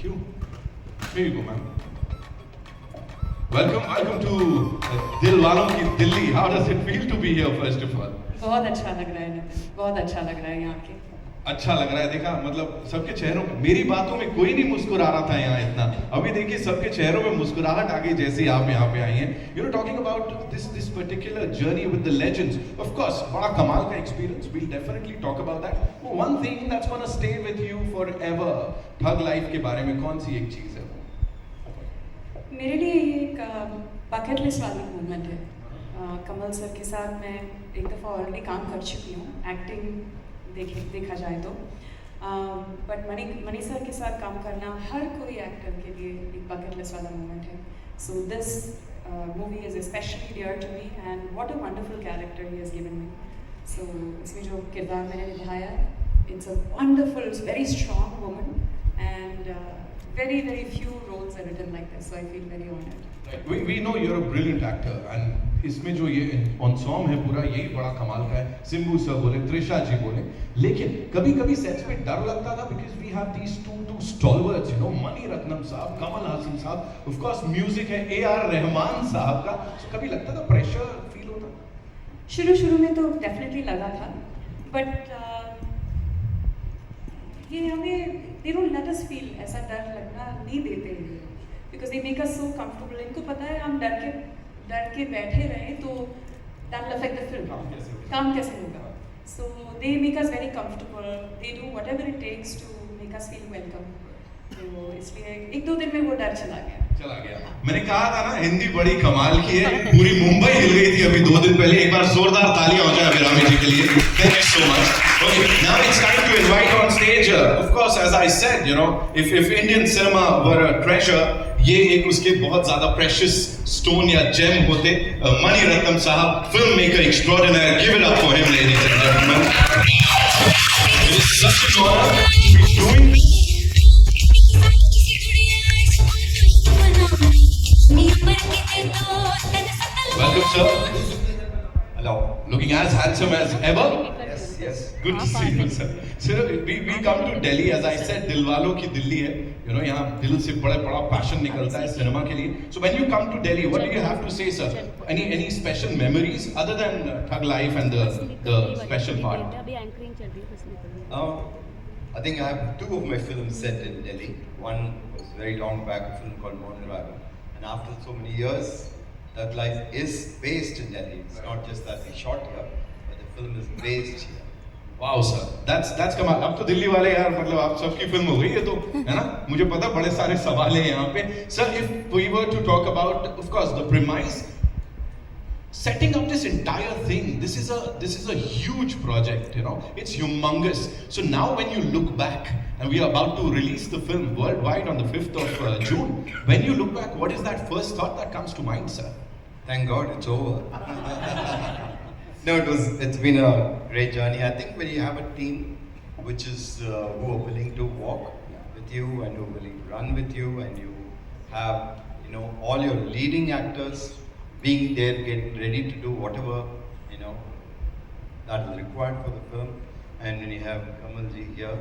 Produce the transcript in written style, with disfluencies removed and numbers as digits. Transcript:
you. Here you go, ma'am. Welcome to Dil Walon Ki Delhi. How does it feel to be here, first of all? बहुत अच्छा लग रहा है नितिन, बहुत अच्छा लग रहा है यहाँ के। अच्छा लग रहा है, देखा मतलब सबके चेहरों में, मेरी बातों में कोई नहीं मुस्कुरा रहा था यहाँ इतना, अभी देखिए सबके चेहरों में मुस्कुराहट आ गई जैसे आप यहाँ पे आई हैं। You know talking about this particular journey with the legends, of course बड़ा कमाल का experience, we'll definitely talk about that. One thing that's gonna stay with you forever, Thug Life के बारे में कौन सी एक चीज है? मेरे लिए ये एक बकेट लिस्ट वाली मूवमेंट है। कमल सर के साथ मैं एक दफ़ा ऑलरेडी काम कर चुकी हूँ, एक्टिंग देखा जाए तो, बट मणि सर के साथ काम करना हर कोई एक्टर के लिए एक बकेट लिस्ट वाला मूवमेंट है। So this movie is specially dear to me and what a wonderful character he has given me. So इसमें जो किरदार मैंने निभाया, it's a wonderful, very strong woman and very few roles are written like this, so I feel very honored. We know you're a brilliant actor and इसमें जो ये ensemble है पूरा, यही बड़ा कमाल का है। सिंबू सर बोले, त्रिशा जी बोले, लेकिन कभी-कभी सेट्स पे डर लगता था because we have these two stalwarts, you know, Mani Ratnam साहब, कमल हासन साहब, of course म्यूजिक है A.R. रहमान साहब का, so कभी लगता था प्रेशर फील होता? शुरू में तो डेफिनेटली लगा था, बट ये हमें they don't let us feel ऐसा डर लगना नहीं देते हैं, because they make us so comfortable। इनको पता है हम डर के बैठे रहें तो that will affect the film, काम कैसे होगा। So they make us very comfortable, they do whatever it takes to make us feel welcome। तो इसलिए एक दो दिन में वो डर चला गया। मैंने कहा था ना, हिंदी बड़ी कमाल की है, पूरी मुंबई हिल गई थी अभी 2 दिन पहले। एक बार जोरदार तालियां हो जाए अभिरामी जी के लिए। Thank you so much. Okay, now it's time to invite on stage. Of course, as I said, you know, if Indian cinema were a treasure, ये एक उसके बहुत ज्यादा precious stone या gem होते। मणि रत्नम साहब, filmmaker extraordinaire. Give it up for him, ladies and gentlemen. It is such an honor to be doing this. Welcome, sir. Hello. Looking as handsome as ever. Yes. Good to see you, sir. Sir, we come to Delhi, as I said, दिल वालों की दिल्ली है. You know, यहाँ दिल से बड़ा passion निकलता है सिनेमा के लिए. So when you come to Delhi, what do you have to say, sir? Any special memories other than Thug Life and the special part? I think I have 2 of my films set in Delhi. One was very long back, a film called Modern Rival. And after so many years, Thug Life is based in Delhi. It's not just that we shot here, but the film is based here. Wow, sir. That's कमाल। अब तो दिल्ली वाले यार, मतलब आप सबकी film हो गई है तो, है ना? मुझे पता बड़े सारे सवाल हैं यहाँ पे। Sir, if we were to talk about, of course, the premise, setting up this entire thing, this is a huge project, you know. It's humongous. So now when you look back, and we are about to release the film worldwide on the 5th of June, when you look back, what is that first thought that comes to mind, sir? Thank God it's over. No, it's been a great journey. I think when you have a team which is who are willing to walk with you and who are willing to run with you, and you have, you know, all your leading actors being there, get ready to do whatever, you know, that is required for the film. And when you have Kamalji here,